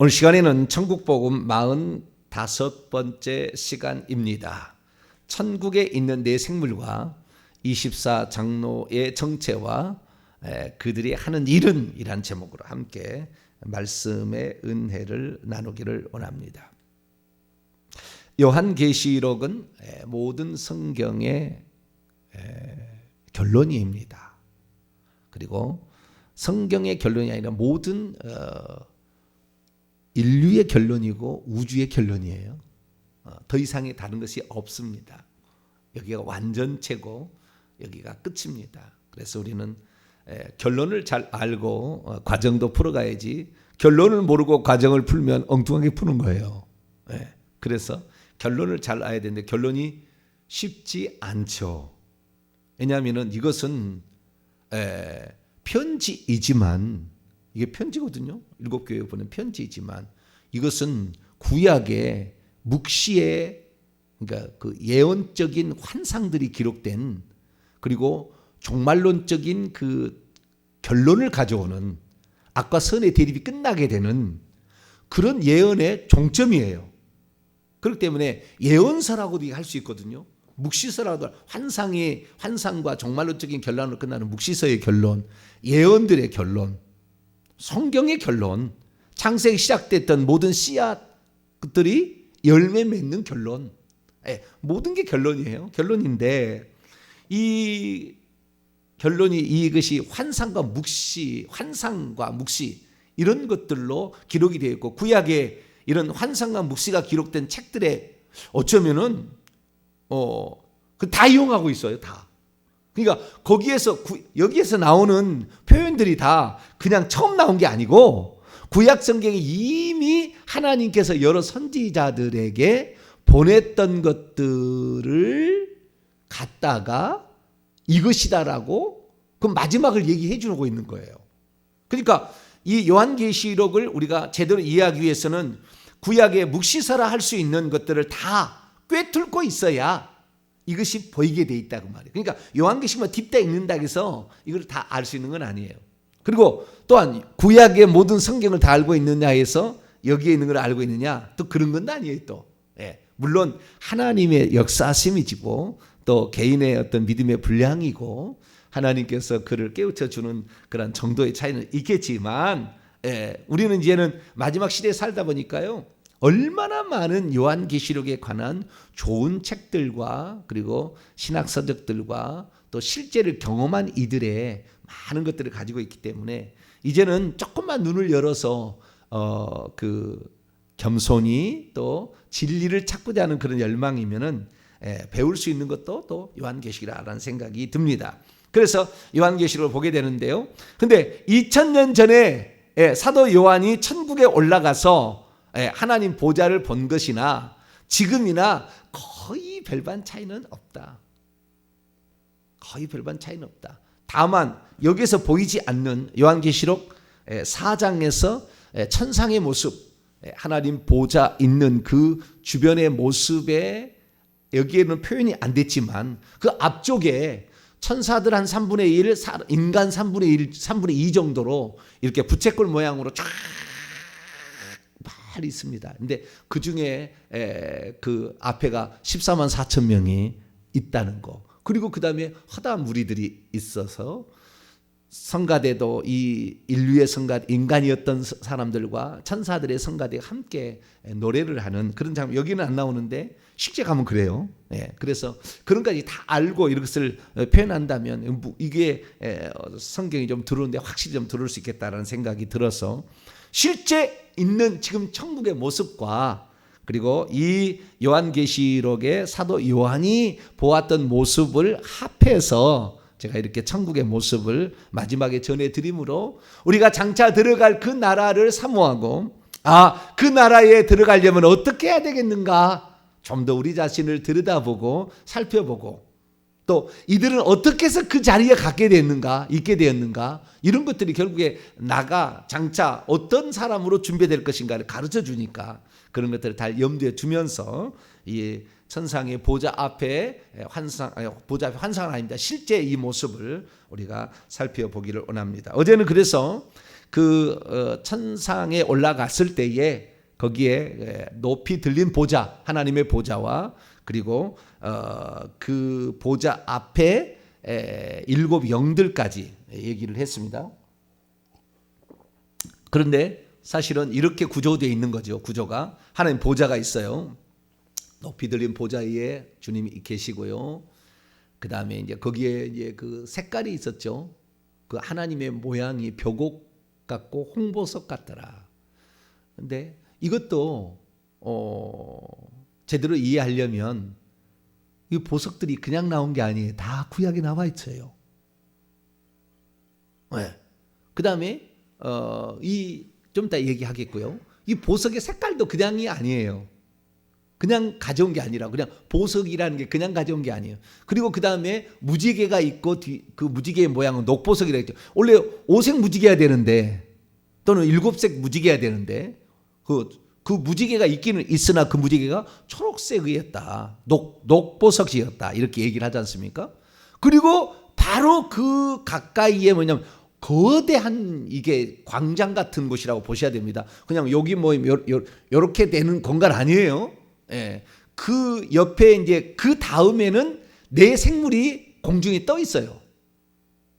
오늘 시간에는 천국복음 45번째 시간입니다. 천국에 있는 네 생물과 24장로의 정체와 그들이 하는 일은 이란 제목으로 함께 말씀의 은혜를 나누기를 원합니다. 요한계시록은 모든 성경의 결론입니다. 그리고 성경의 결론이 아니라 모든 인류의 결론이고 우주의 결론이에요. 더 이상의 다른 것이 없습니다. 여기가 완전체고 여기가 끝입니다. 그래서 우리는 결론을 잘 알고 과정도 풀어가야지, 결론을 모르고 과정을 풀면 엉뚱하게 푸는 거예요. 그래서 결론을 잘 알아야 되는데 결론이 쉽지 않죠. 왜냐하면 이것은 편지이지만, 이게 편지거든요. 7교회 보낸 편지이지만 이것은 구약의 묵시의, 그러니까 그 예언적인 환상들이 기록된, 그리고 종말론적인 그 결론을 가져오는, 악과 선의 대립이 끝나게 되는 그런 예언의 종점이에요. 그렇기 때문에 예언서라고도 할 수 있거든요. 묵시서라도 환상과 종말론적인 결론으로 끝나는 묵시서의 결론, 예언들의 결론, 성경의 결론, 창세기 시작됐던 모든 씨앗들이 열매 맺는 결론, 모든 게 결론이에요. 결론인데 이 결론이 이것이 환상과 묵시 이런 것들로 기록이 되어 있고, 구약에 이런 환상과 묵시가 기록된 책들에 어쩌면은 다 이용하고 있어요. 다. 그러니까 여기에서 나오는 표현들이 다 그냥 처음 나온 게 아니고, 구약 성경에 이미 하나님께서 여러 선지자들에게 보냈던 것들을 갖다가 이것이다라고 그 마지막을 얘기해 주고 있는 거예요. 그러니까 이 요한계시록을 우리가 제대로 이해하기 위해서는 구약의 묵시서라 할 수 있는 것들을 다 꿰뚫고 있어야 이것이 보이게 돼 있다고 말이에요. 그러니까 요한계시록만 딥다 읽는다 해서 이걸 다 알 수 있는 건 아니에요. 그리고 또한 구약의 모든 성경을 다 알고 있느냐 해서 여기에 있는 걸 알고 있느냐, 또 그런 건 아니에요. 또 물론 하나님의 역사심이지고 또 개인의 어떤 믿음의 분량이고 하나님께서 그를 깨우쳐 주는 그런 정도의 차이는 있겠지만, 우리는 이제는 마지막 시대에 살다 보니까요, 얼마나 많은 요한계시록에 관한 좋은 책들과 그리고 신학서적들과 또 실제를 경험한 이들의 많은 것들을 가지고 있기 때문에 이제는 조금만 눈을 열어서 그 겸손히 또 진리를 찾고자 하는 그런 열망이면은 배울 수 있는 것도 또 요한계시록이라는 생각이 듭니다. 그래서 요한계시록을 보게 되는데요. 근데 2000년 전에 사도 요한이 천국에 올라가서 하나님 보좌를 본 것이나 지금이나 거의 별반 차이는 없다. 거의 별반 차이는 없다. 다만 여기서 보이지 않는 요한계시록 4장에서 천상의 모습, 하나님 보좌 있는 그 주변의 모습에 여기에는 표현이 안 됐지만 그 앞쪽에 천사들 한 3분의 1, 인간 3분의 1, 3분의 2 정도로 이렇게 부채꼴 모양으로 쫙 많이 있습니다. 근데 그 중에 그 앞에가 14만 4천 명이 있다는 거. 그리고 그 다음에 허다한 무리들이 있어서 성가대도 이 인류의 성가대, 인간이었던 사람들과 천사들의 성가대가 함께 노래를 하는 그런 장면, 여기는 안 나오는데 실제 가면 그래요. 그래서 그런 까지 다 알고 이것을 표현한다면 이게 성경이 좀 들어오는데 확실히 좀 들어올 수 있겠다라는 생각이 들어서 실제 있는 지금 천국의 모습과 그리고 이 요한계시록의 사도 요한이 보았던 모습을 합해서 제가 이렇게 천국의 모습을 마지막에 전해드림으로 우리가 장차 들어갈 그 나라를 사모하고, 그 나라에 들어가려면 어떻게 해야 되겠는가, 좀 더 우리 자신을 들여다보고 살펴보고, 또 이들은 어떻게 해서 그 자리에 있게 되었는가, 이런 것들이 결국에 나가 장차 어떤 사람으로 준비될 것인가를 가르쳐 주니까 그런 것들을 다 염두에 두면서 천상의 보좌 앞에 보좌 앞에 환상은 아닙니다. 실제 이 모습을 우리가 살펴보기를 원합니다. 어제는 그래서 천상에 올라갔을 때에 거기에 높이 들린 보좌, 하나님의 보좌와 그리고 그 보좌 앞에 일곱 영들까지 얘기를 했습니다. 그런데 사실은 이렇게 구조되어 있는 거죠. 구조가 하나님 보좌가 있어요. 높이 들린 보좌 위에 주님이 계시고요. 그 다음에 이제 거기에 이제 그 색깔이 있었죠. 그 하나님의 모양이 벽옥 같고 홍보석 같더라. 근데 이것도 제대로 이해하려면 이 보석들이 그냥 나온 게 아니에요. 다 구약에 나와 있어요. 네. 그 다음에 좀 이따 얘기하겠고요. 이 보석의 색깔도 그냥이 아니에요. 그냥 가져온 게 아니라 그냥 보석이라는 게 그냥 가져온 게 아니에요. 그리고 그 다음에 무지개가 있고 그 무지개의 모양은 녹보석이라고 했죠. 원래 5색 무지개야 되는데 또는 7색 무지개야 되는데 그 무지개가 있기는 있으나 그 무지개가 초록색이었다. 녹보석이었다. 이렇게 얘기를 하지 않습니까? 그리고 바로 그 가까이에 뭐냐면 거대한 이게 광장 같은 곳이라고 보셔야 됩니다. 그냥 여기 뭐 요렇게 되는 공간 아니에요. 예. 그 옆에 이제 그 다음에는 네 생물이 공중에 떠 있어요.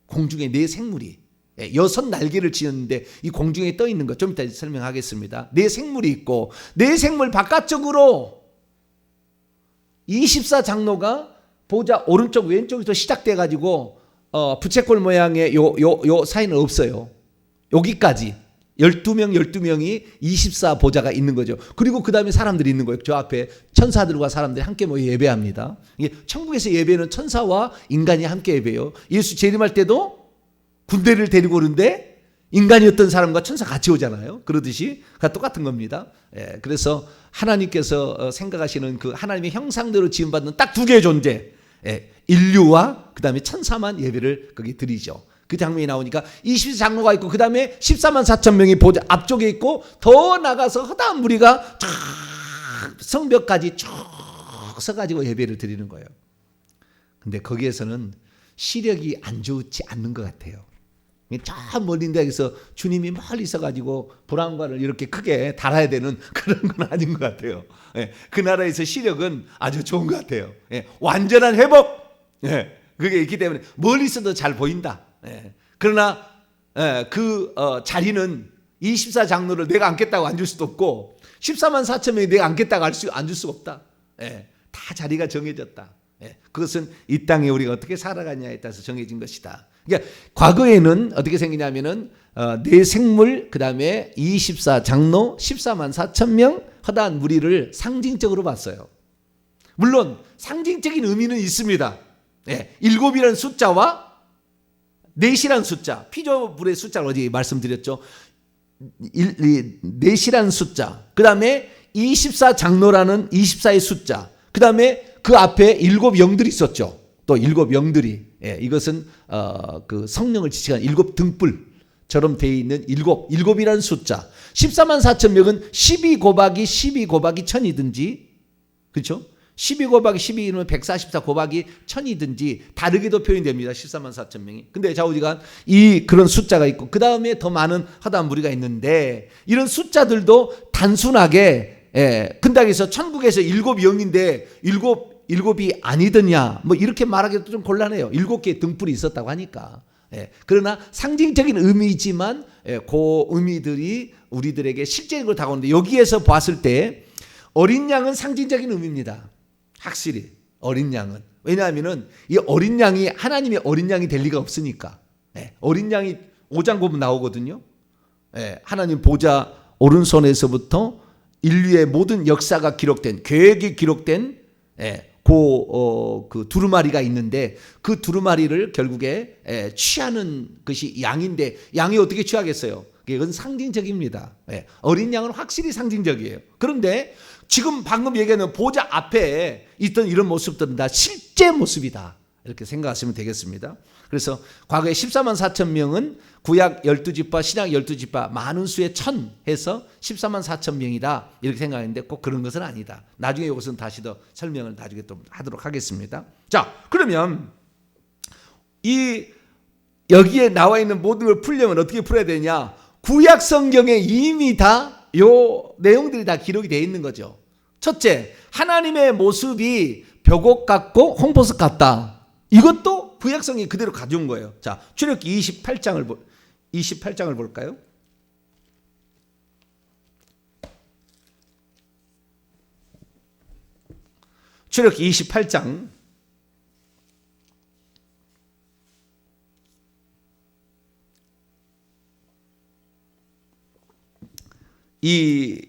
공중에 네 생물이. 6 날개를 지었는데 이 공중에 떠 있는 것 좀 이따 설명하겠습니다. 네 생물이 있고 네 생물 바깥쪽으로 24장로가 보좌 오른쪽 왼쪽에서 시작돼 가지고 부채꼴 모양의 요 사이는 없어요. 여기까지 12명이 24보좌가 있는 거죠. 그리고 그 다음에 사람들이 있는 거예요. 저 앞에 천사들과 사람들이 함께 모여 예배합니다. 이게 천국에서 예배는 천사와 인간이 함께 예배해요. 예수 재림할 때도 군대를 데리고 오는데 인간이었던 사람과 천사 같이 오잖아요. 그러듯이 똑같은 겁니다. 그래서 하나님께서 생각하시는 그 하나님의 형상대로 지음받는 딱 두 개의 존재, 인류와 그 다음에 천사만 예배를 거기 드리죠. 그 장면이 나오니까 24장로가 있고 그 다음에 14만 4천 명이 보좌 앞쪽에 있고 더 나가서 허다한 무리가 쫙 성벽까지 쭉 서가지고 예배를 드리는 거예요. 근데 거기에서는 시력이 안 좋지 않는 것 같아요. 저 멀린 데에서 주님이 멀리 있어가지고 브라운관을 이렇게 크게 달아야 되는 그런 건 아닌 것 같아요. 그 나라에서 시력은 아주 좋은 것 같아요. 완전한 회복. 그게 있기 때문에 멀리 있어도 잘 보인다. 그러나 그 자리는 24장로를 내가 앉겠다고 앉을 수도 없고 14만 4천 명이 내가 앉겠다고 앉을 수가 없다. 다 자리가 정해졌다. 그것은 이 땅에 우리가 어떻게 살아가냐에 따라서 정해진 것이다. 그러니까 과거에는 어떻게 생기냐면은 네 생물 그다음에 24장로 14만 4천 명 허다한 무리를 상징적으로 봤어요. 물론 상징적인 의미는 있습니다. 7이라는 숫자와 4이라는 숫자, 피조물의 숫자를 어제 말씀드렸죠. 4이라는 숫자, 그 다음에 24장로라는 24의 숫자, 그 다음에 그 앞에 7 영들이 있었죠. 또 7 영들이, 이것은 그 성령을 지칭하는 7 등불처럼 되어 있는 7이라는 숫자. 14만 4천 명은 12 곱하기 12 곱하기 1000이든지, 그렇죠? 12 곱하기 12는 144 곱하기 1000이든지 다르게도 표현됩니다. 14만 4천 명이. 근데 좌우지간 그런 숫자가 있고 그 다음에 더 많은 허다한 무리가 있는데 이런 숫자들도 단순하게 근당에서 천국에서 7 영인데 7이 아니더냐 뭐 이렇게 말하기도 좀 곤란해요. 7개의 등불이 있었다고 하니까. 그러나 상징적인 의미이지만 그 의미들이 우리들에게 실제적으로 다가오는데 여기에서 봤을 때 어린 양은 상징적인 의미입니다. 확실히 어린 양은. 왜냐하면 이 어린 양이 하나님의 어린 양이 될 리가 없으니까. 어린 양이 5장 보면 나오거든요. 하나님 보좌 오른손에서부터 인류의 모든 역사가 기록된, 계획이 기록된 그 두루마리가 있는데 그 두루마리를 결국에 취하는 것이 양인데 양이 어떻게 취하겠어요? 이건 상징적입니다. 어린 양은 확실히 상징적이에요. 그런데 지금 방금 얘기하는 보좌 앞에 있던 이런 모습들은 다 실제 모습이다. 이렇게 생각하시면 되겠습니다. 그래서 과거에 14만 4천 명은 구약 12지파, 신약 12지파 많은 수의 천 해서 14만 4천 명이다 이렇게 생각했는데 꼭 그런 것은 아니다. 나중에 이것은 다시 더 설명을 나중에 또 하도록 하겠습니다. 자, 그러면 이 여기에 나와 있는 모든 걸 풀려면 어떻게 풀어야 되냐? 구약 성경에 이미 다 요 내용들이 다 기록이 되어 있는 거죠. 첫째, 하나님의 모습이 벽옥 같고 홍보석 같다. 이것도 구약성이 그대로 가져온 거예요. 자, 출애굽기 28장을 볼까요? 출애굽기 28장 이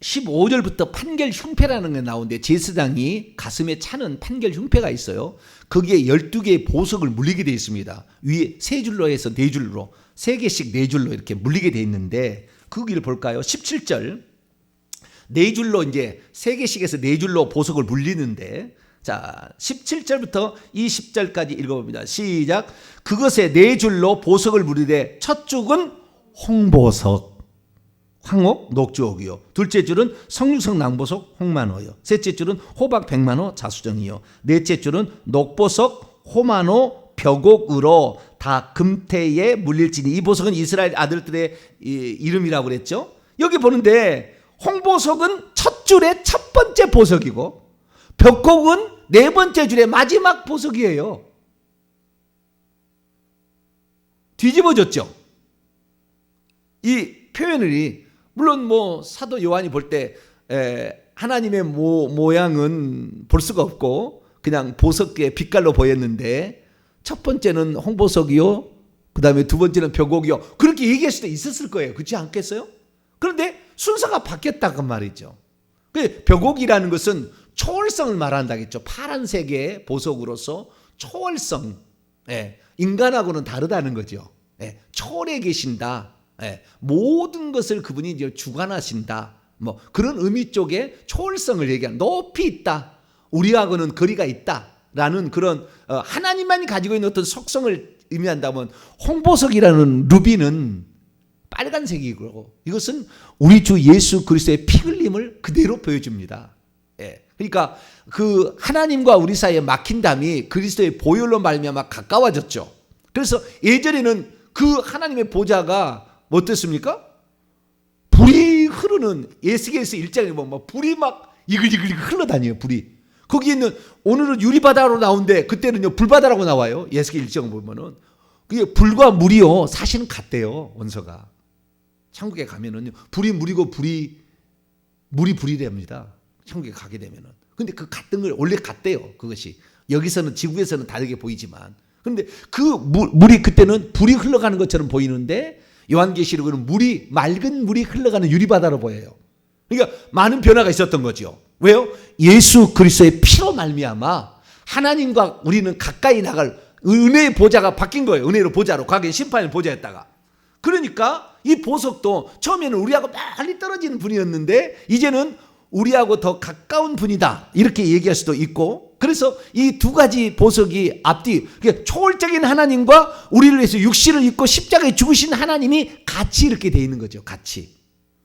15절부터 판결 흉패라는 게 나오는데 제사장이 가슴에 차는 판결 흉패가 있어요. 거기에 12개의 보석을 물리게 되어 있습니다. 위에 3줄로 해서 4줄로 3개씩 4줄로 이렇게 물리게 되어 있는데 거기를 볼까요? 17절 4줄로 이제 3개씩 해서 4줄로 보석을 물리는데 자 17절부터 20절까지 읽어봅니다. 시작. 그것에 4줄로 보석을 물리되 첫 줄은 홍보석 황옥 녹주옥이요. 둘째 줄은 성육석 낭보석 홍만호요. 셋째 줄은 호박 백만호 자수정이요. 넷째 줄은 녹보석 호만호 벽옥으로 다 금태에 물릴지니 이 보석은 이스라엘 아들들의 이름이라고 그랬죠. 여기 보는데 홍보석은 첫 줄의 첫 번째 보석이고 벽옥은 네 번째 줄의 마지막 보석이에요. 뒤집어졌죠. 이 표현이 물론 뭐 사도 요한이 볼 때 하나님의 모양은 볼 수가 없고 그냥 보석의 빛깔로 보였는데 첫 번째는 홍보석이요, 그 다음에 두 번째는 벽옥이요, 그렇게 얘기할 수도 있었을 거예요. 그렇지 않겠어요? 그런데 순서가 바뀌었다고 말이죠. 벽옥이라는 것은 초월성을 말한다겠죠. 파란색의 보석으로서 초월성, 인간하고는 다르다는 거죠. 초월해 계신다. 모든 것을 그분이 이제 주관하신다. 뭐 그런 의미 쪽에 초월성을 얘기하는, 높이 있다. 우리하고는 거리가 있다라는 그런 하나님만이 가지고 있는 어떤 속성을 의미한다면 홍보석이라는 루비는 빨간색이고 이것은 우리 주 예수 그리스도의 피 흘림을 그대로 보여줍니다. 그러니까 그 하나님과 우리 사이에 막힌 담이 그리스도의 보혈로 말미암아 가까워졌죠. 그래서 예전에는 그 하나님의 보좌가 뭐 어땠습니까? 불이 흐르는, 에스겔서 1장에 보면 불이 막 이글이글 흘러다녀요. 불이. 거기 있는, 오늘은 유리바다로 나오는데 그때는요 불바다라고 나와요. 에스겔 1장 보면은 그게 불과 물이요 사실은 같대요. 원서가 천국에 가면은요 불이 물이고 물이 불이랍니다. 천국에 가게 되면은. 근데 그 같은 걸 원래 같대요. 그것이 여기서는 지구에서는 다르게 보이지만, 그런데 그 물이 그때는 불이 흘러가는 것처럼 보이는데 요한계시록은 맑은 물이 흘러가는 유리바다로 보여요. 그러니까 많은 변화가 있었던 거죠. 왜요? 예수 그리스도의 피로 말미암아 하나님과 우리는 가까이 나갈 은혜의 보좌가 바뀐 거예요. 은혜로 보좌로. 과거에 심판의 보좌였다가. 그러니까 이 보석도 처음에는 우리하고 멀리 떨어지는 분이었는데 이제는 우리하고 더 가까운 분이다. 이렇게 얘기할 수도 있고, 그래서 이 두 가지 보석이 앞뒤, 초월적인 하나님과 우리를 위해서 육신을 입고 십자가에 죽으신 하나님이 같이 이렇게 돼 있는 거죠. 같이.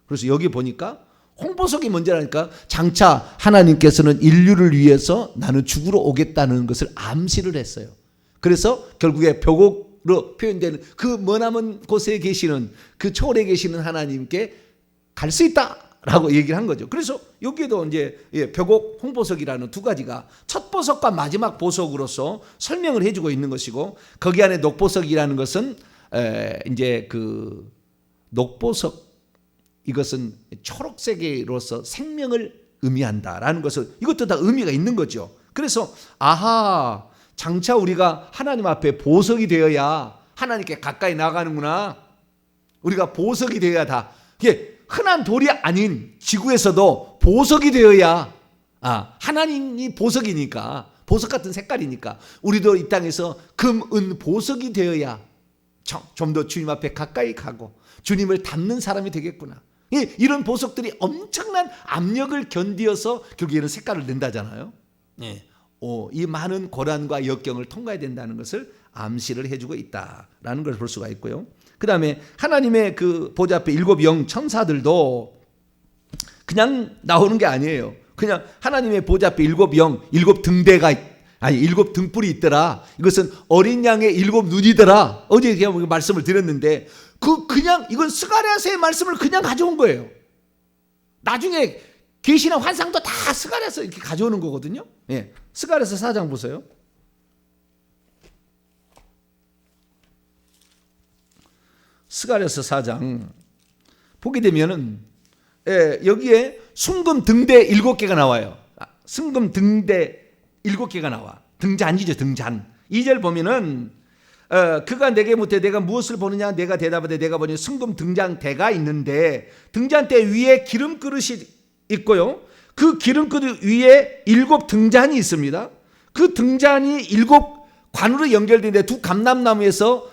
그래서 여기 보니까 홍보석이 뭔지라니까 장차 하나님께서는 인류를 위해서 나는 죽으러 오겠다는 것을 암시를 했어요. 그래서 결국에 벽옥으로 표현되는 그 머나먼 곳에 계시는 그 초월에 계시는 하나님께 갈 수 있다 라고 얘기를 한 거죠. 그래서 여기에도 이제 벽옥, 홍보석이라는 두 가지가 첫 보석과 마지막 보석으로서 설명을 해주고 있는 것이고, 거기 안에 녹보석이라는 것은 이제 그 녹보석, 이것은 초록색으로서 생명을 의미한다라는 것을, 이것도 다 의미가 있는 거죠. 그래서 아하, 장차 우리가 하나님 앞에 보석이 되어야 하나님께 가까이 나가는구나. 우리가 보석이 되어야 다, 이게 흔한 돌이 아닌 지구에서도 보석이 되어야, 하나님이 보석이니까, 보석 같은 색깔이니까 우리도 이 땅에서 금, 은, 보석이 되어야 좀 더 주님 앞에 가까이 가고 주님을 닮는 사람이 되겠구나. 이런 보석들이 엄청난 압력을 견디어서 결국에는 색깔을 낸다잖아요. 이 많은 고난과 역경을 통과해야 된다는 것을 암시를 해주고 있다라는 걸 볼 수가 있고요. 그 다음에 하나님의 그 보좌 앞에 일곱 영 천사들도 그냥 나오는 게 아니에요. 그냥 하나님의 보좌 앞에 일곱 영, 일곱 등대가 일곱 등불이 있더라. 이것은 어린 양의 일곱 눈이더라. 어제 그냥 말씀을 드렸는데 그냥 이건 스가랴서의 말씀을 그냥 가져온 거예요. 나중에 계시나 환상도 다 스가랴서 이렇게 가져오는 거거든요. 예. 스가랴서 4장 보세요. 스가랴서 4장 보게 되면은 여기에 순금 등대 7개가 나와요. 순금 등대 7개가 나와. 등잔이죠, 등잔. 2절 보면은 그가 내게 묻되 내가 무엇을 보느냐? 내가 대답하되 내가 보니 순금 등잔대가 있는데 등잔대 위에 기름 그릇이 있고요. 그 기름 그릇 위에 7 등잔이 있습니다. 그 등잔이 7 관으로 연결되는데 두 감람나무에서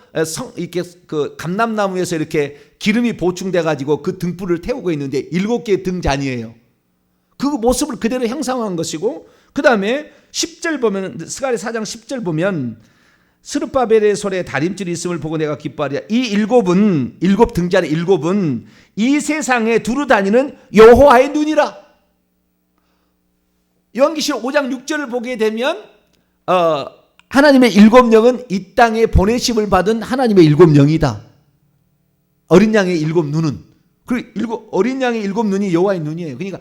이렇게 그 감람나무에서 이렇게 기름이 보충돼 가지고 그 등불을 태우고 있는데 7개의 등잔이에요. 그 모습을 그대로 형상화한 것이고, 그 다음에 10절 보면, 스가랴 4장 10절 보면 스룹바벨의 손에 다림줄이 있음을 보고 내가 기뻐하리라. 이 7 등잔의 7은 이 세상에 두루 다니는 여호와의 눈이라. 요한계시록 5장 6절을 보게 되면 하나님의 7영은 이 땅에 보내심을 받은 하나님의 7영이다. 어린 양의 7눈은, 그리고 어린 양의 7눈이 여호와의 눈이에요. 그러니까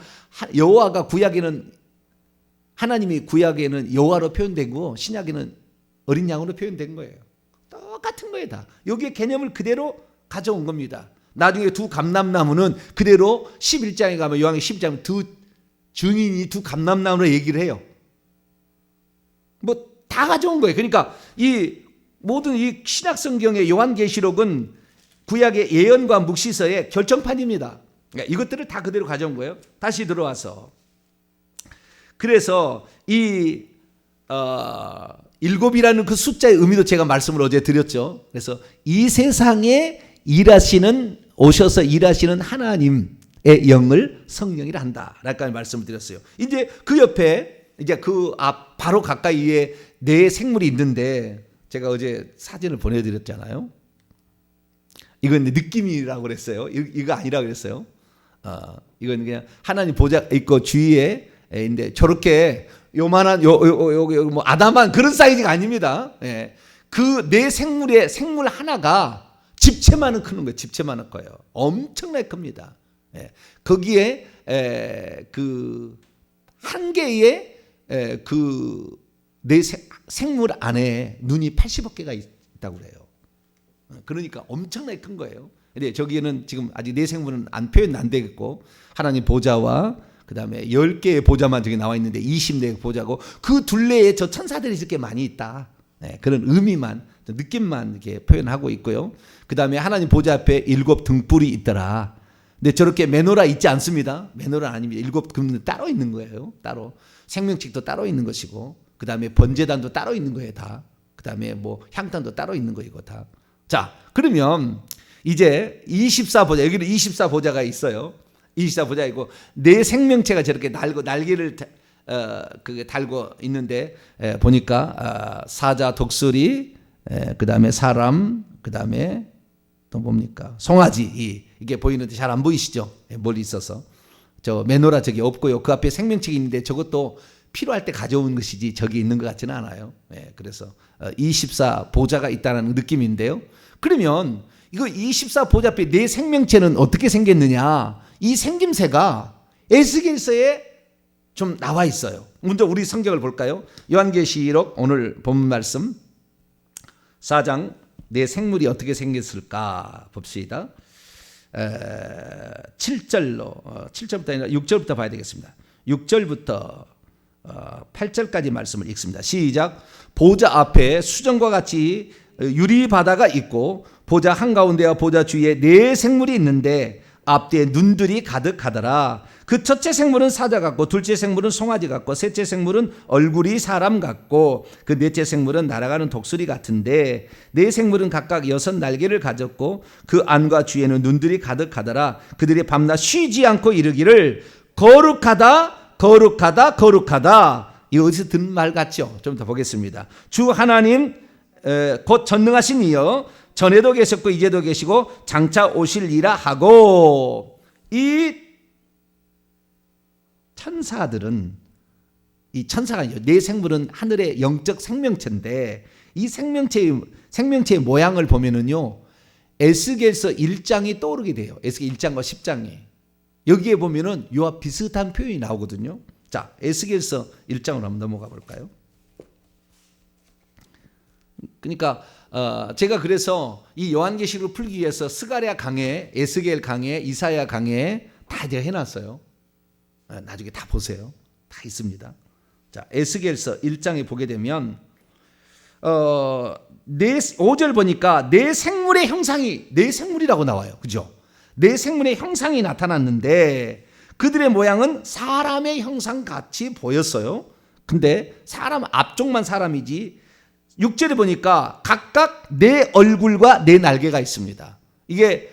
여호와가 구약에는, 하나님이 구약에는 여호와로 표현되고 신약에는 어린 양으로 표현된 거예요. 똑같은 거예요 다. 여기에 개념을 그대로 가져온 겁니다. 나중에 두 감람나무는 그대로 11장에 가면, 요한의 12장에 두 증인이 두 감람나무로 얘기를 해요. 뭐 다 가져온 거예요. 그러니까 이 모든 이 신약 성경의 요한계시록은 구약의 예언과 묵시서의 결정판입니다. 그러니까 이것들을 다 그대로 가져온 거예요. 다시 들어와서, 그래서 이 7이라는 그 숫자의 의미도 제가 말씀을 어제 드렸죠. 그래서 이 세상에 오셔서 일하시는 하나님의 영을 성령이라 한다 라고 말씀을 드렸어요. 이제 그 옆에 이제 그 앞 바로 가까이에 네 생물이 있는데, 제가 어제 사진을 보내드렸잖아요. 이건 느낌이라고 그랬어요. 이거 아니라고 그랬어요. 이건 그냥 하나님 보좌 있고 주위에 있는데, 저렇게 요만한 뭐 아담한 그런 사이즈가 아닙니다. 예. 그 네 생물의 생물 하나가 집채만은 크는 거예요. 집채만은 커요. 엄청나게 큽니다. 예. 거기에 그 한 개의 그 네 생물 안에 눈이 80억 개가 있다고 그래요. 그러니까 엄청나게 큰 거예요. 근데 저기에는 지금 아직 네 생물은 표현 안 되겠고, 하나님 보좌와 그 다음에 10개의 보좌만 저기 나와 있는데 20개의 보좌고, 그 둘레에 저 천사들이 이렇게 많이 있다. 네, 그런 의미만, 느낌만 이렇게 표현하고 있고요. 그 다음에 하나님 보좌 앞에 7 등불이 있더라. 근데 저렇게 메노라 있지 않습니다. 메노라 아닙니다. 7 금은 따로 있는 거예요. 따로. 생명책도 따로 있는 것이고, 그 다음에 번제단도 따로 있는 거예요, 다. 그 다음에 뭐 향단도 따로 있는 거, 이거 다. 자, 그러면 이제 24보좌, 여기는 24보좌가 있어요. 24보좌이고, 내 생명체가 저렇게 날개를 달고 있는데, 보니까 사자, 독수리, 그 다음에 사람, 그 다음에 또 뭡니까? 송아지. 이게 보이는데 잘 안 보이시죠? 멀리 있어서. 저 메노라 저기 없고요. 그 앞에 생명책이 있는데 저것도 필요할 때 가져온 것이지 저기 있는 것 같지는 않아요. 그래서 24보좌가 있다는 느낌인데요. 그러면 이거 24보좌 앞에 내 생명체는 어떻게 생겼느냐? 이 생김새가 에스겔서에 좀 나와 있어요. 먼저 우리 성경을 볼까요? 요한계시록 오늘 본 말씀 4장 내 생물이 어떻게 생겼을까 봅시다. 7절부터 아니라 6절부터 봐야 되겠습니다. 6절부터 8절까지 말씀을 읽습니다. 시작. 보좌 앞에 수정과 같이 유리 바다가 있고, 보좌 한가운데와 보좌 주위에 네 생물이 있는데 앞뒤에 눈들이 가득하더라. 그 첫째 생물은 사자 같고, 둘째 생물은 송아지 같고, 셋째 생물은 얼굴이 사람 같고, 그 넷째 생물은 날아가는 독수리 같은데, 네 생물은 각각 6 날개를 가졌고 그 안과 주위에는 눈들이 가득하더라. 그들이 밤낮 쉬지 않고 이르기를 거룩하다 거룩하다 거룩하다, 이 어디서 듣는 말 같죠? 좀 더 보겠습니다. 주 하나님 곧 전능하신 이여 전에도 계셨고 이제도 계시고 장차 오실이라 하고, 이 천사들은, 이 천사가 아니죠. 네 생물은 하늘의 영적 생명체인데, 이 생명체의 모양을 보면은요, 에스겔서 1장이 떠오르게 돼요. 에스겔 1장과 10장이. 여기에 보면은 이와 비슷한 표현이 나오거든요. 자, 에스겔서 1장으로 한번 넘어가 볼까요? 그러니까 제가 그래서 이 요한계시록을 풀기 위해서 스가랴 강해, 에스겔 강해, 이사야 강해 다 제가 해놨어요. 나중에 다 보세요. 다 있습니다. 자, 에스겔서 1장에 보게 되면 5절 보니까 네 생물의 형상이, 네 생물이라고 나와요. 그죠? 네 생물의 형상이 나타났는데 그들의 모양은 사람의 형상 같이 보였어요. 근데 사람 앞쪽만 사람이지, 6절에 보니까 각각 네 얼굴과 네 날개가 있습니다. 이게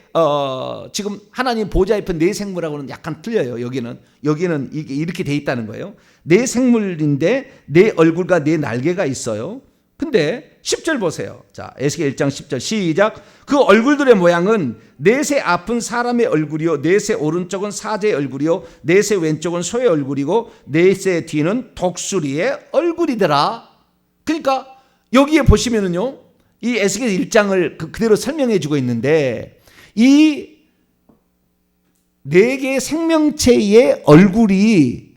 지금 하나님 보좌 입은 네 생물하고는 약간 틀려요. 여기는 이게 이렇게 돼 있다는 거예요. 네 생물인데 네 얼굴과 네 날개가 있어요. 근데 10절 보세요. 자, 에스겔 1장 10절 시작. 그 얼굴들의 모양은 넷의 앞은 사람의 얼굴이요, 넷의 오른쪽은 사제의 얼굴이요, 넷의 왼쪽은 소의 얼굴이고 넷의 뒤는 독수리의 얼굴이더라. 그러니까 여기에 보시면은요, 이 에스겔 1장을 그대로 설명해 주고 있는데, 이 네 개의 생명체의 얼굴이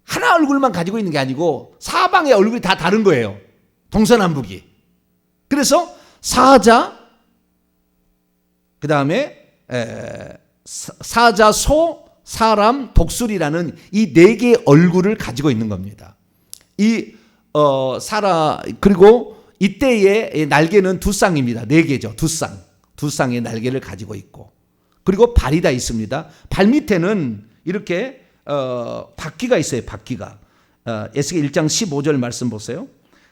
하나 얼굴만 가지고 있는 게 아니고 사방의 얼굴이 다 다른 거예요. 동서남북이. 그래서 사자, 그 다음에 사자, 소, 사람, 독수리라는 이 네 개의 얼굴을 가지고 있는 겁니다. 그리고 이때의 날개는 두 쌍입니다. 네 개죠. 두 쌍의 날개를 가지고 있고, 그리고 발이 다 있습니다. 발 밑에는 이렇게 바퀴가 있어요. 바퀴가. 에스겔 1장 15절 말씀 보세요.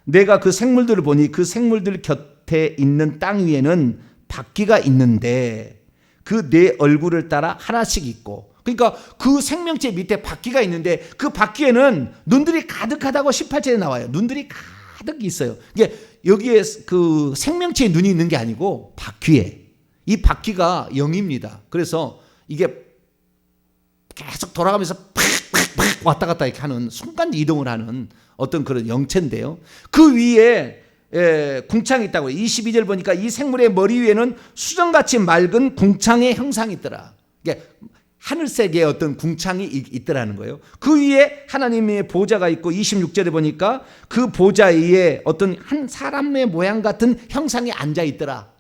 내가 그 생물들을 보니 그 생물들 곁에 있는 땅 위에는 바퀴가 있는데 그 네 얼굴을 따라 하나씩 있고, 그러니까 그 생명체 밑에 바퀴가 있는데 그 바퀴에는 눈들이 가득하다고 18절에 나와요. 눈들이 가득 있어요. 이게 여기에 그 생명체의 눈이 있는 게 아니고 바퀴에, 이 바퀴가 영입니다. 그래서 이게 계속 돌아가면서 팍팍팍 왔다 갔다 이렇게 하는, 순간 이동을 하는 어떤 그런 영체인데요. 그 위에 궁창이 있다고. 22절 보니까 이 생물의 머리 위에는 수정같이 맑은 궁창의 형상이 있더라. 이게 하늘색의 어떤 궁창이 있더라는 거예요. 그 위에 하나님의 보좌가 있고, 26절에 보니까 그 보좌 위에 어떤 한 사람의 모양 같은 형상이 앉아 있더라.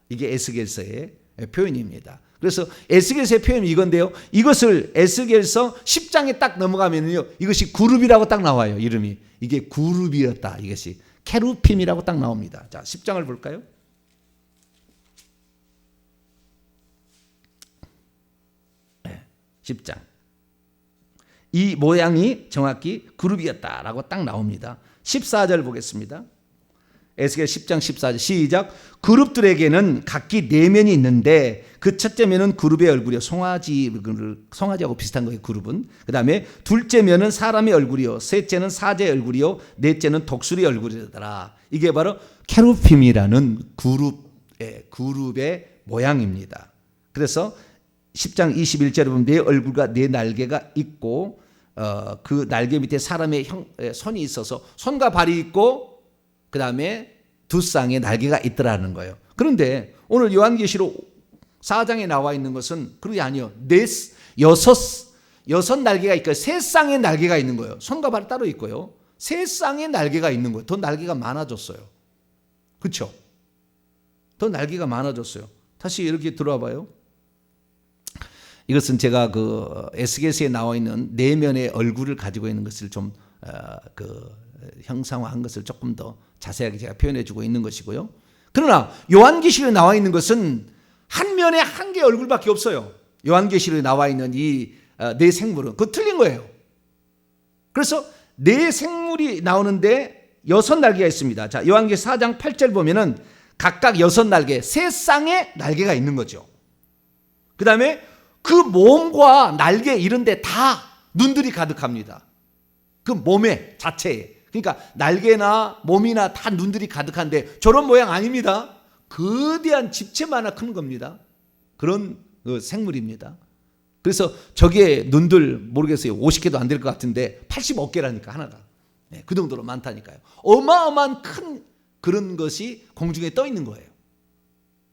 이게 에스겔서의 표현입니다. 그래서 에스겔서의 표현이 이건데요, 이것을 에스겔서 10장에 딱 넘어가면요, 이것이 그룹이라고 딱 나와요. 이름이. 이게 그룹이었다. 이것이 케루핌이라고 딱 나옵니다. 자, 10장을 볼까요? 네, 10장. 이 모양이 정확히 그룹이었다라고 딱 나옵니다. 14절 보겠습니다. 에스겔 10장 14절 시작. 그룹들에게는 각기 네 면이 있는데 그 첫째 면은 그룹의 얼굴이요, 송아지하고 비슷한 거예요. 그룹은. 그 다음에 둘째 면은 사람의 얼굴이요, 셋째는 사제의 얼굴이요, 넷째는 독수리 얼굴이더라. 이게 바로 케루핌이라는 그룹의 모양입니다. 그래서 10장 21절에 보면 네 얼굴과 네 날개가 있고, 그 날개 밑에 사람의 손이 있어서 손과 발이 있고, 그 다음에 두 쌍의 날개가 있더라는 거예요. 그런데 오늘 요한계시록 4장에 나와 있는 것은 그게 아니에요. 여섯 날개가 있고 세 쌍의 날개가 있는 거예요. 손과 발이 따로 있고요, 세 쌍의 날개가 있는 거예요. 더 날개가 많아졌어요. 그렇죠? 더 날개가 많아졌어요. 다시 이렇게 들어와 봐요. 이것은 제가 그 에스겔서에 나와 있는 네 면의 얼굴을 가지고 있는 것을 좀 형상화한 것을 조금 더 자세하게 제가 표현해 주고 있는 것이고요. 그러나 요한계시록에 나와 있는 것은 한 면에 한 개의 얼굴밖에 없어요. 요한계시록에 나와 있는 이 네 생물은 그거 틀린 거예요. 그래서 네 생물이 나오는데 여섯 날개가 있습니다. 자, 요한계시록 4장 8절 보면은 각각 여섯 날개, 세 쌍의 날개가 있는 거죠. 그 다음에 그 몸과 날개 이런 데 다 눈들이 가득합니다. 그 몸에 자체에. 그러니까 날개나 몸이나 다 눈들이 가득한데 저런 모양 아닙니다. 거대한 집채만 하나 큰 겁니다. 그런 생물입니다. 그래서 저게 눈들 모르겠어요. 50개도 안 될 것 같은데 80어깨라니까 하나가. 네, 그 정도로 많다니까요. 어마어마한 큰 그런 것이 공중에 떠 있는 거예요.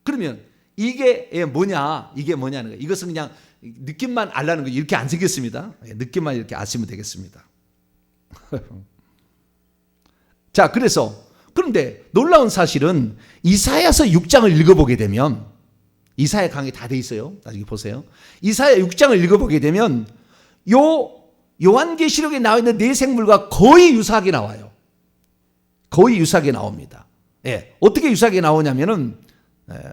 그러면 이게 뭐냐? 이게 뭐냐는 거예요. 이것은 그냥 느낌만 알라는 거예요. 이렇게 안 생겼습니다. 느낌만 이렇게 아시면 되겠습니다. 자, 그런데 놀라운 사실은 이사야서 6장을 읽어보게 되면, 이사야 강의 다 돼 있어요. 나중에 보세요. 이사야 6장을 읽어보게 되면 요한계시록에 나와 있는 네 생물과 거의 유사하게 나와요. 거의 유사하게 나옵니다. 예, 어떻게 유사하게 나오냐면은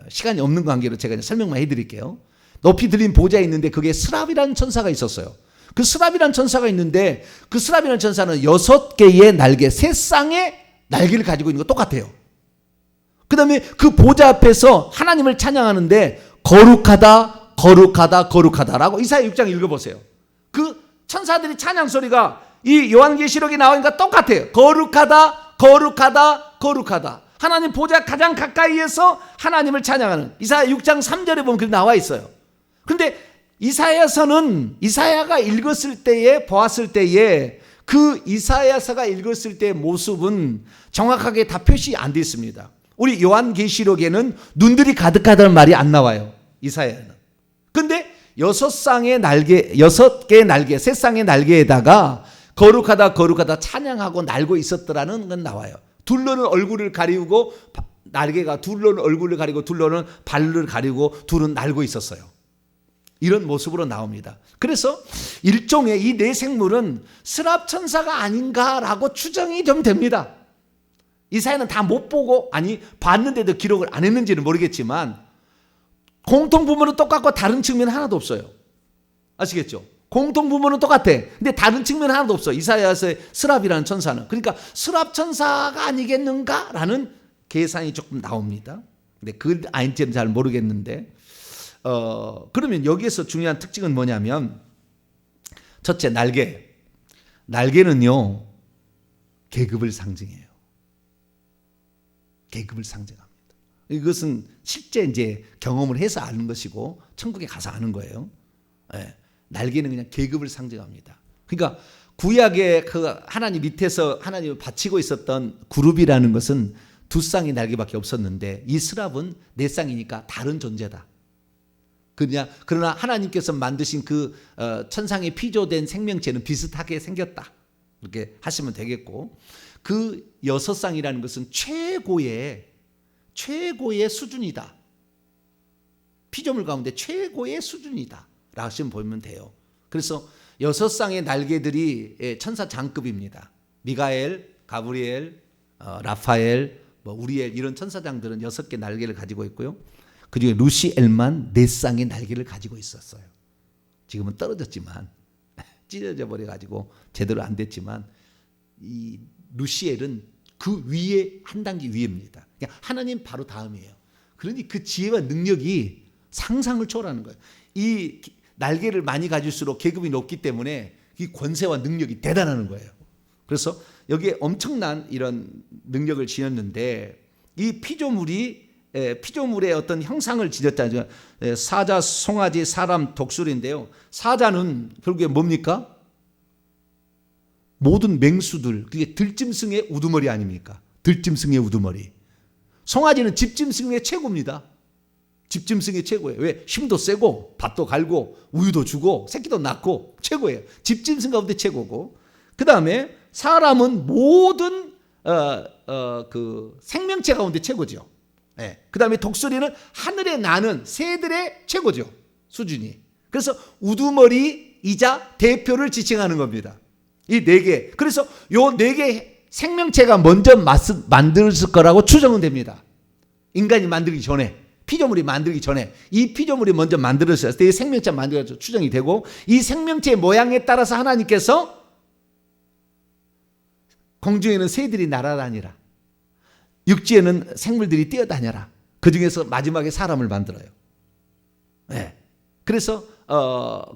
시간이 없는 관계로 제가 설명만 해드릴게요. 높이 들린 보좌에 있는데 그게 스랍이라는 천사가 있었어요. 그 스랍이라는 천사가 있는데 그 스랍이라는 천사는 6개의 날개, 세 쌍의 날개를 가지고 있는 거 똑같아요. 그 다음에 그 보좌 앞에서 하나님을 찬양하는데 거룩하다, 거룩하다, 거룩하다라고 이사야 6장 읽어보세요. 그 천사들이 찬양 소리가 이 요한계시록에 나오니까 똑같아요. 거룩하다, 거룩하다, 거룩하다. 하나님 보좌 가장 가까이에서 하나님을 찬양하는 이사야 6장 3절에 보면 그렇게 나와 있어요. 그런데 이사야서는 이사야가 읽었을 때에 보았을 때에 그 이사야서가 읽었을 때의 모습은 정확하게 다 표시 안 되어 있습니다. 우리 요한계시록에는 눈들이 가득하다는 말이 안 나와요. 이사야는. 근데 6쌍의 날개, 6개의 날개, 세 쌍의 날개에다가 거룩하다 거룩하다 찬양하고 날고 있었더라는 건 나와요. 둘로는 얼굴을 가리우고 날개가 둘로는 얼굴을 가리고 둘로는 발을 가리고 둘은 날고 있었어요. 이런 모습으로 나옵니다. 그래서 일종의 이 네 생물은 스랍천사가 아닌가라고 추정이 좀 됩니다. 이사야는 다 못 보고 봤는데도 기록을 안 했는지는 모르겠지만 공통부모는 똑같고 다른 측면 하나도 없어요. 아시겠죠? 공통부모는 똑같아. 근데 다른 측면 하나도 없어. 이사야서의 스랍이라는 천사는. 그러니까 스랍천사가 아니겠는가라는 계산이 조금 나옵니다. 근데 그 아닌지는 잘 모르겠는데 그러면 여기에서 중요한 특징은 뭐냐면 첫째 날개. 날개는요 계급을 상징해요. 계급을 상징합니다. 이것은 실제 이제 경험을 해서 아는 것이고 천국에 가서 아는 거예요. 네. 날개는 그냥 계급을 상징합니다. 그러니까 구약의 그 하나님 밑에서 하나님을 바치고 있었던 그룹이라는 것은 두 쌍의 날개밖에 없었는데 이 스랍은 네 쌍이니까 다른 존재다. 그러나 하나님께서 만드신 그 천상에 피조된 생명체는 비슷하게 생겼다. 이렇게 하시면 되겠고 그 6쌍이라는 것은 최고의 수준이다. 피조물 가운데 최고의 수준이다. 라고 하시면 보면 돼요. 그래서 6쌍의 날개들이 천사 장급입니다. 미가엘, 가브리엘, 라파엘, 우리엘 이런 천사장들은 6개 날개를 가지고 있고요. 그중에 루시엘만 4쌍의 날개를 가지고 있었어요. 지금은 떨어졌지만 찢어져 버려가지고 제대로 안 됐지만 이 루시엘은 그 위에 한 단계 위입니다. 그러니까 하나님 바로 다음이에요. 그러니 그 지혜와 능력이 상상을 초월하는 거예요. 이 날개를 많이 가질수록 계급이 높기 때문에 이 권세와 능력이 대단한 거예요. 그래서 여기에 엄청난 이런 능력을 지녔는데 이 피조물의 어떤 형상을 지녔다는 사자, 송아지, 사람, 독수리인데요. 사자는 결국에 뭡니까? 모든 맹수들, 그게 들짐승의 우두머리 아닙니까? 들짐승의 우두머리. 송아지는 집짐승의 최고입니다. 집짐승이 최고예요. 왜? 힘도 세고 밭도 갈고 우유도 주고 새끼도 낳고 최고예요. 집짐승 가운데 최고고 그 다음에 사람은 모든 그 생명체 가운데 최고죠. 네. 그 다음에 독수리는 하늘에 나는 새들의 최고죠. 수준이. 그래서 우두머리이자 대표를 지칭하는 겁니다. 이 4개. 그래서 요 4개 생명체가 먼저 만들었을 거라고 추정은 됩니다. 인간이 만들기 전에. 피조물이 만들기 전에 이 피조물이 먼저 만들어졌을 때 이 생명체 만들어서 추정이 되고 이 생명체의 모양에 따라서 하나님께서 공중에는 새들이 날아다니라 육지에는 생물들이 뛰어다녀라 그 중에서 마지막에 사람을 만들어요. 네. 그래서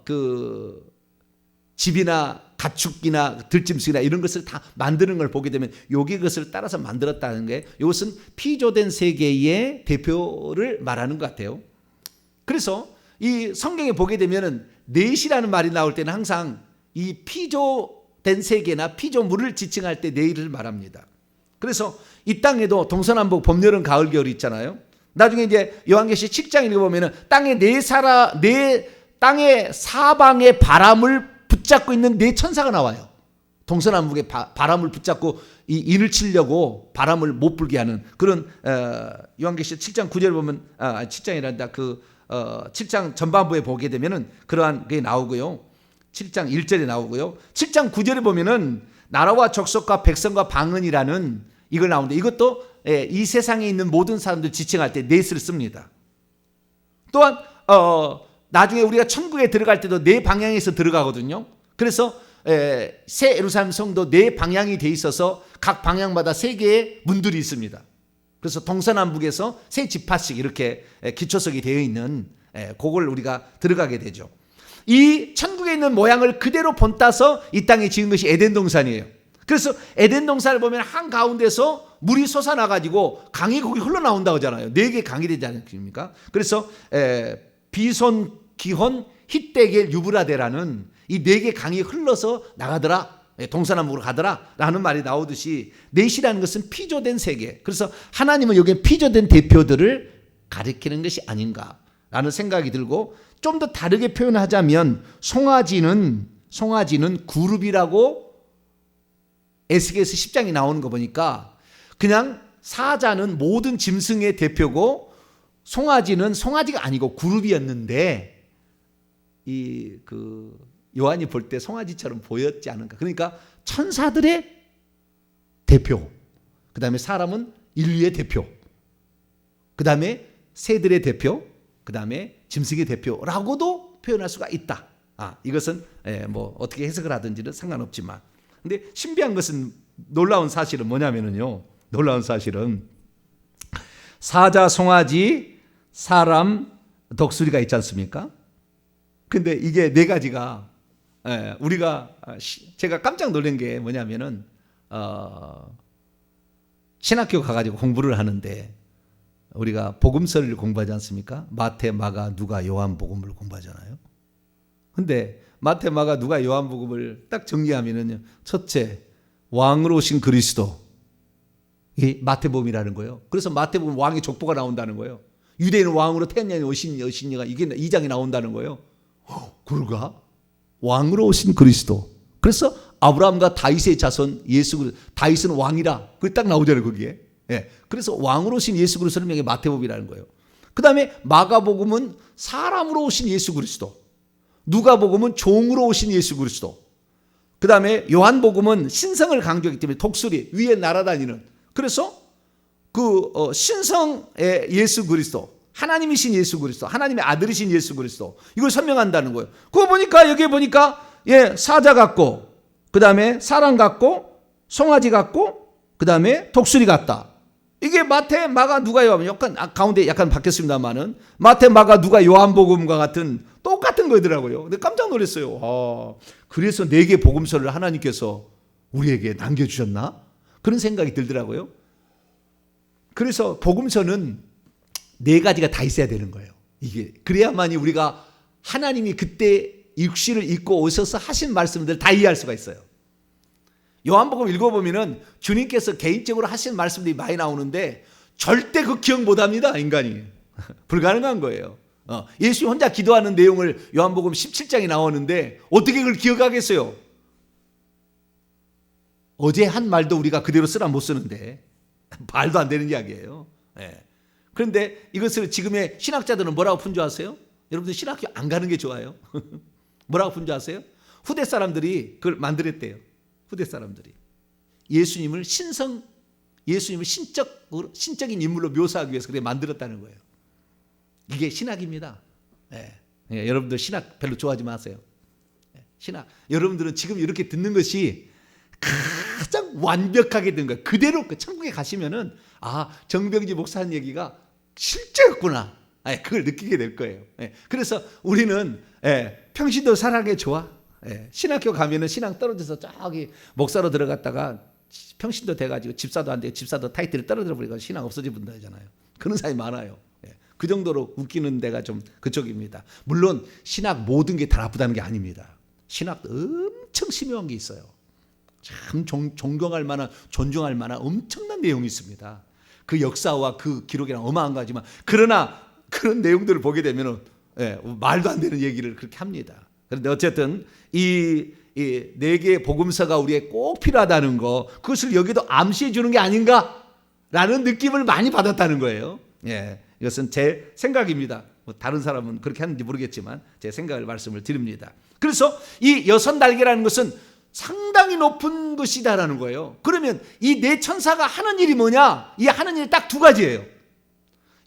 그 집이나 가축이나 들짐승이나 이런 것을 다 만드는 걸 보게 되면 요게 그것을 따라서 만들었다는 게, 이것은 피조된 세계의 대표를 말하는 것 같아요. 그래서 이 성경에 보게 되면은 넷이라는 말이 나올 때는 항상 이 피조된 세계나 피조물을 지칭할 때 넷을 말합니다. 그래서 이 땅에도 동서남북 봄, 여름, 가을, 겨울이 있잖아요. 나중에 이제 요한계시 10장 읽어보면은 땅의 사방의 바람을 붙잡고 있는 네 천사가 나와요. 동서남북의 바람을 붙잡고 이 인을 치려고 바람을 못 불게 하는 그런 요한계시 7장 9절 보면 7장이란다. 7장 전반부에 보게 되면은 그러한 게 나오고요. 7장 1절에 나오고요. 7장 9절에 보면은 나라와 족속과 백성과 방언이라는 이걸 나오는데, 이것도 이 세상에 있는 모든 사람들 지칭할 때 넷을 씁니다. 또한 나중에 우리가 천국에 들어갈 때도 네 방향에서 들어가거든요. 그래서 새 예루살렘 성도 네 방향이 돼 있어서 각 방향마다 세 개의 문들이 있습니다. 그래서 동서남북에서 세 지파씩 이렇게 기초석이 되어 있는 그걸 우리가 들어가게 되죠. 이 천국에 있는 모양을 그대로 본따서 이 땅에 지은 것이 에덴 동산이에요. 그래서 에덴 동산을 보면 한가운데서 물이 솟아나가지고 강이 거기 흘러나온다고 하잖아요. 네 개 강이 되지 않습니까? 그래서 비손, 기혼, hit데겔, 유브라데라는 이 네 개 강이 흘러서 나가더라, 동서남북으로 가더라 라는 말이 나오듯이, 넷이라는 것은 피조된 세계, 그래서 하나님은 여기에 피조된 대표들을 가리키는 것이 아닌가라는 생각이 들고, 좀 더 다르게 표현하자면 송아지는 그룹이라고 에스겔서 10장이 나오는 거 보니까 그냥 사자는 모든 짐승의 대표고 송아지는 송아지가 아니고 그룹이었는데, 요한이 볼 때 송아지처럼 보였지 않은가. 그러니까 천사들의 대표, 그 다음에 사람은 인류의 대표, 그 다음에 새들의 대표, 그 다음에 짐승의 대표라고도 표현할 수가 있다. 이것은 뭐 어떻게 해석을 하든지는 상관없지만, 근데 신비한 것은, 놀라운 사실은 뭐냐면요, 놀라운 사실은 사자, 송아지, 사람, 독수리가 있지 않습니까? 근데 이게 네 가지가 제가 깜짝 놀란 게 뭐냐면은 신학교 가가지고 공부를 하는데 우리가 복음서를 공부하지 않습니까? 마태, 마가, 누가, 요한 복음을 공부하잖아요. 근데 마태, 마가, 누가, 요한 복음을 딱 정리하면은요, 첫째, 왕으로 오신 그리스도, 이게 마태복음이라는 거예요. 그래서 마태복음 왕의 족보가 나온다는 거예요. 유대인은 왕으로 태어난 여신이가 이게 2장이 나온다는 거예요. 그러가 왕으로 오신 그리스도. 그래서 아브라함과 다윗의 자손 예수 그리스도, 다윗은 왕이라 그게 딱 나오잖아요, 거기에. 그래서 왕으로 오신 예수 그리스도를 명해 마태복음이라는 거예요. 그 다음에 마가복음은 사람으로 오신 예수 그리스도, 누가복음은 종으로 오신 예수 그리스도, 그 다음에 요한복음은 신성을 강조하기 때문에 독수리 위에 날아다니는, 그래서 신성의 예수 그리스도, 하나님이신 예수 그리스도, 하나님의 아들이신 예수 그리스도, 이걸 설명한다는 거예요. 그거 보니까 여기에 보니까 사자 같고, 그 다음에 사람 같고, 송아지 같고, 그 다음에 독수리 같다. 이게 마태, 마가, 누가, 요한, 약간 가운데 약간 바뀌었습니다만은 마태, 마가, 누가, 요한복음과 같은 똑같은 거더라고요. 근데 깜짝 놀랐어요. 그래서 4개 복음서를 하나님께서 우리에게 남겨주셨나? 그런 생각이 들더라고요. 그래서 복음서는 4가지가 다 있어야 되는 거예요. 이게 그래야만이 우리가 하나님이 그때 육신을 입고 오셔서 하신 말씀들 다 이해할 수가 있어요. 요한복음 읽어보면은 주님께서 개인적으로 하신 말씀들이 많이 나오는데 절대 그 기억 못합니다, 인간이. 불가능한 거예요. 예수 혼자 기도하는 내용을 요한복음 17장에 나오는데 어떻게 그걸 기억하겠어요? 어제 한 말도 우리가 그대로 쓰라 못 쓰는데 말도 안 되는 이야기예요. 그런데 이것을 지금의 신학자들은 뭐라고 분조하세요? 여러분들 신학교 안 가는 게 좋아요. 뭐라고 분조하세요? 후대 사람들이 그걸 만들었대요. 후대 사람들이 예수님을 신적인 인물로 묘사하기 위해서 그렇게 만들었다는 거예요. 이게 신학입니다. 여러분들 신학 별로 좋아하지 마세요. 신학, 여러분들은 지금 이렇게 듣는 것이 가장 완벽하게 된 거예요. 그대로 천국에 가시면은 정병지 목사 한 얘기가 실제였구나. 그걸 느끼게 될 거예요. 그래서 우리는 평신도 살아가기 좋아. 예, 신학교 가면은 신앙 떨어져서 저기 목사로 들어갔다가 평신도 돼가지고 집사도 안 되고 집사도 타이틀을 떨어져 버리고 신앙 없어진 분들 있잖아요. 그런 사람이 많아요. 예, 그 정도로 웃기는 데가 좀 그쪽입니다. 물론 신학 모든 게 다 나쁘다는 게 아닙니다. 신학도 엄청 심오한 게 있어요. 참 존경할 만한 존중할 만한 엄청난 내용이 있습니다. 그 역사와 그 기록이랑 어마한 거지만 그러나 그런 내용들을 보게 되면 예, 말도 안 되는 얘기를 그렇게 합니다. 그런데 어쨌든 이 네 개의 복음서가 우리에게 꼭 필요하다는 거, 그것을 여기도 암시해 주는 게 아닌가라는 느낌을 많이 받았다는 거예요. 예, 이것은 제 생각입니다. 뭐 다른 사람은 그렇게 하는지 모르겠지만 제 생각을 말씀을 드립니다. 그래서 이 여섯 날개라는 것은 상당히 높은 것이다라는 거예요. 그러면 이 네 천사가 하는 일이 뭐냐? 이 하는 일이 딱 두 가지예요.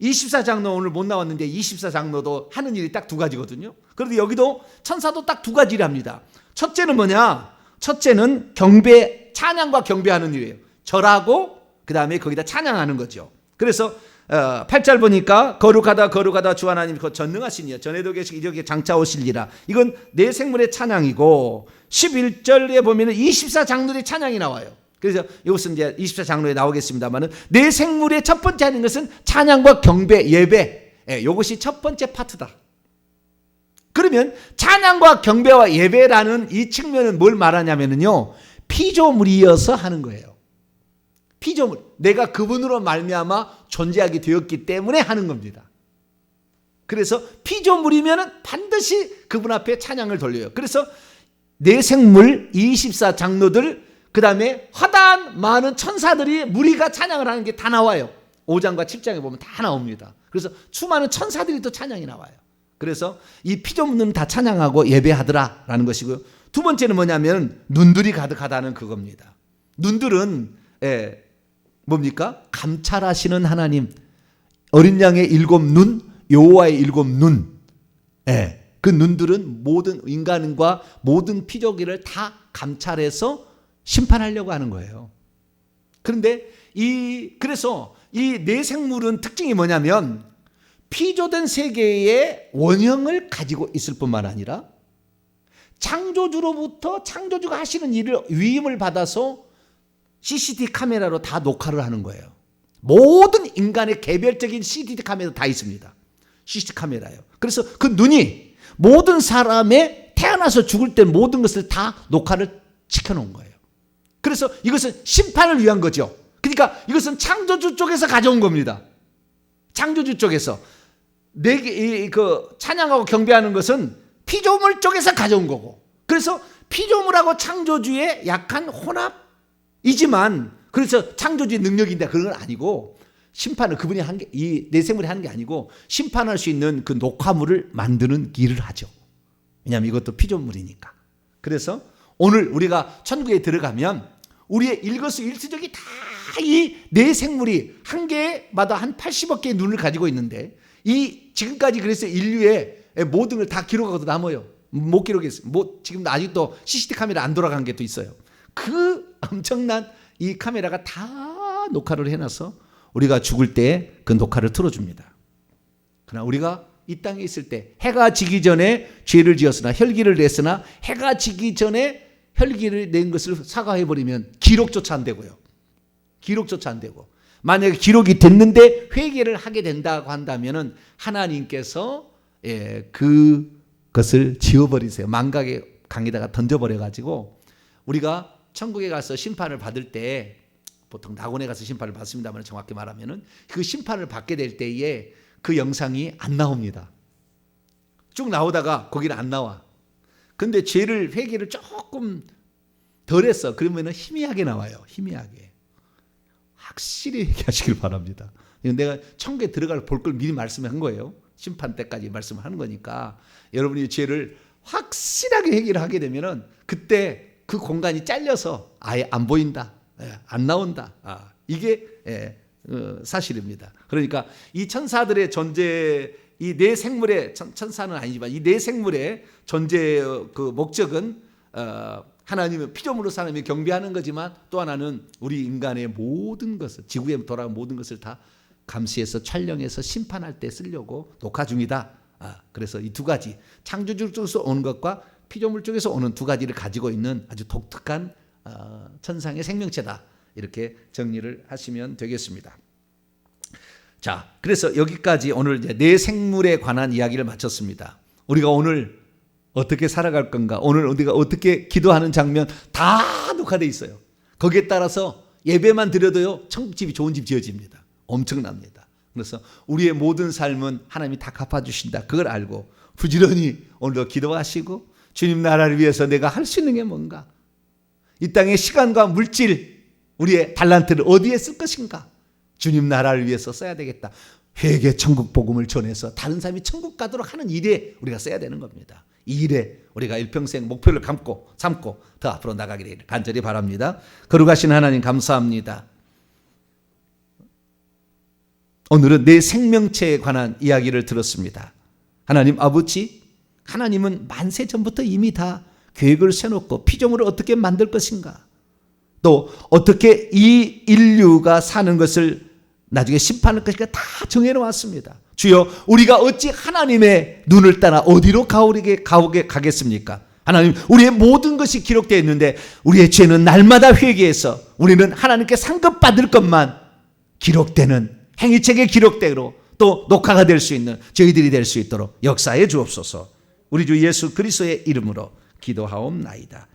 24장로 오늘 못 나왔는데 24장로도 하는 일이 딱 두 가지거든요. 그런데 여기도 천사도 딱 두 가지를 합니다. 첫째는 뭐냐? 첫째는 경배, 찬양과 경배하는 일이에요. 절하고 그 다음에 거기다 찬양하는 거죠. 그래서 8절 보니까 거룩하다 주 하나님 그 전능하시니여 전에도 계시고 이적에 장차 오실리라. 이건 네 생물의 찬양이고 11절에 보면 24장로의 찬양이 나와요. 그래서 이것은 이제 24장로에 나오겠습니다만은 네 생물의 첫 번째 하는 것은 찬양과 경배, 예배. 예, 이것이 첫 번째 파트다. 그러면 찬양과 경배와 예배라는 이 측면은 뭘 말하냐면요, 피조물이어서 하는 거예요. 피조물, 내가 그분으로 말미암아 존재하게 되었기 때문에 하는 겁니다. 그래서 피조물이면 반드시 그분 앞에 찬양을 돌려요. 그래서 네 생물 24장로들 그 다음에 허다한 많은 천사들이 무리가 찬양을 하는 게 다 나와요. 5장과 7장에 보면 다 나옵니다. 그래서 수많은 천사들이 또 찬양이 나와요. 그래서 이 피조물은 다 찬양하고 예배하더라라는 것이고요. 두 번째는 뭐냐면 눈들이 가득하다는 그겁니다. 눈들은 뭡니까? 감찰하시는 하나님, 어린 양의 7눈, 여호와의 7눈. 그 눈들은 모든 인간과 모든 피조기를 다 감찰해서 심판하려고 하는 거예요. 그런데 그래서 이 네 생물은 특징이 뭐냐면 피조된 세계의 원형을 가지고 있을 뿐만 아니라 창조주로부터 창조주가 하시는 일을 위임을 받아서 CCTV 카메라로 다 녹화를 하는 거예요. 모든 인간의 개별적인 CCTV 카메라 다 있습니다. CCTV 카메라예요. 그래서 그 눈이 모든 사람의 태어나서 죽을 때 모든 것을 다 녹화를 시켜놓은 거예요. 그래서 이것은 심판을 위한 거죠. 그러니까 이것은 창조주 쪽에서 가져온 겁니다. 창조주 쪽에서 그 찬양하고 경배하는 것은 피조물 쪽에서 가져온 거고, 그래서 피조물하고 창조주의 약한 혼합이지만, 그래서 창조주의 능력인데 그런 건 아니고, 심판을 그분이 한 게, 이 내생물이 하는 게 아니고 심판할 수 있는 그 녹화물을 만드는 일을 하죠. 왜냐하면 이것도 피조물이니까. 그래서 오늘 우리가 천국에 들어가면 우리의 일거수일투족이 다 이 네 생물이 한 개마다 한 80억 개의 눈을 가지고 있는데, 이 지금까지 그래서 인류의 모든 걸 다 기록하고도 남아요. 못 기록했어요. 지금도 아직도 CCTV 카메라 안 돌아간 게 또 있어요. 그 엄청난 이 카메라가 다 녹화를 해놔서 우리가 죽을 때 그 녹화를 틀어줍니다. 그러나 우리가 이 땅에 있을 때 해가 지기 전에 죄를 지었으나 혈기를 냈으나 해가 지기 전에 혈기를 낸 것을 사과해버리면 기록조차 안 되고요. 기록조차 안 되고, 만약에 기록이 됐는데 회개를 하게 된다고 한다면은 하나님께서 그것을 지워버리세요. 망각의 강에다가 던져버려가지고, 우리가 천국에 가서 심판을 받을 때, 보통 낙원에 가서 심판을 받습니다만 정확히 말하면은 그 심판을 받게 될 때에 그 영상이 안 나옵니다. 쭉 나오다가 거기는 안 나와. 근데 죄를 회개를 조금 덜 했어. 그러면은 희미하게 나와요. 희미하게. 확실히 회개하시길 바랍니다. 내가 천국에 들어갈 볼 걸 미리 말씀한 거예요. 심판 때까지 말씀을 하는 거니까 여러분이 죄를 확실하게 회개를 하게 되면은 그때 그 공간이 잘려서 아예 안 보인다. 안 나온다. 이게 사실입니다. 그러니까 이 천사들의 존재, 이 네 생물의 천사는 아니지만 이 네 생물의 존재의 그 목적은 하나님의 피조물로 사람이 경배하는 거지만, 또 하나는 우리 인간의 모든 것을, 지구에 돌아온 모든 것을 다 감시해서 촬영해서 심판할 때 쓰려고 녹화 중이다. 그래서 이 두 가지, 창조주로서 오는 것과 피조물 쪽에서 오는 두 가지를 가지고 있는 아주 독특한 천상의 생명체다. 이렇게 정리를 하시면 되겠습니다. 자, 그래서 여기까지 오늘 이제 내 생물에 관한 이야기를 마쳤습니다. 우리가 오늘 어떻게 살아갈 건가, 오늘 우리가 어떻게 기도하는 장면 다 녹화되어 있어요. 거기에 따라서 예배만 드려도요, 천국집이 좋은 집 지어집니다. 엄청납니다. 그래서 우리의 모든 삶은 하나님이 다 갚아주신다. 그걸 알고 부지런히 오늘도 기도하시고, 주님 나라를 위해서 내가 할 수 있는 게 뭔가, 이 땅의 시간과 물질, 우리의 달란트를 어디에 쓸 것인가, 주님 나라를 위해서 써야 되겠다. 회개 천국 복음을 전해서 다른 사람이 천국 가도록 하는 일에 우리가 써야 되는 겁니다. 이 일에 우리가 일평생 목표를 삼고 더 앞으로 나가기를 간절히 바랍니다. 거룩하신 하나님 감사합니다. 오늘은 내 생명체에 관한 이야기를 들었습니다. 하나님 아버지, 하나님은 만세 전부터 이미 다 계획을 세놓고 피조물을 어떻게 만들 것인가, 또 어떻게 이 인류가 사는 것을 나중에 심판할 것인가 다 정해놓았습니다. 주여, 우리가 어찌 하나님의 눈을 따라 어디로 가겠습니까? 하나님, 우리의 모든 것이 기록되어 있는데 우리의 죄는 날마다 회개해서 우리는 하나님께 상급받을 것만 기록되는 행위책의 기록대로 또 녹화가 될 수 있는 저희들이 될 수 있도록 역사해 주옵소서. 우리 주 예수 그리스도의 이름으로 기도하옵나이다.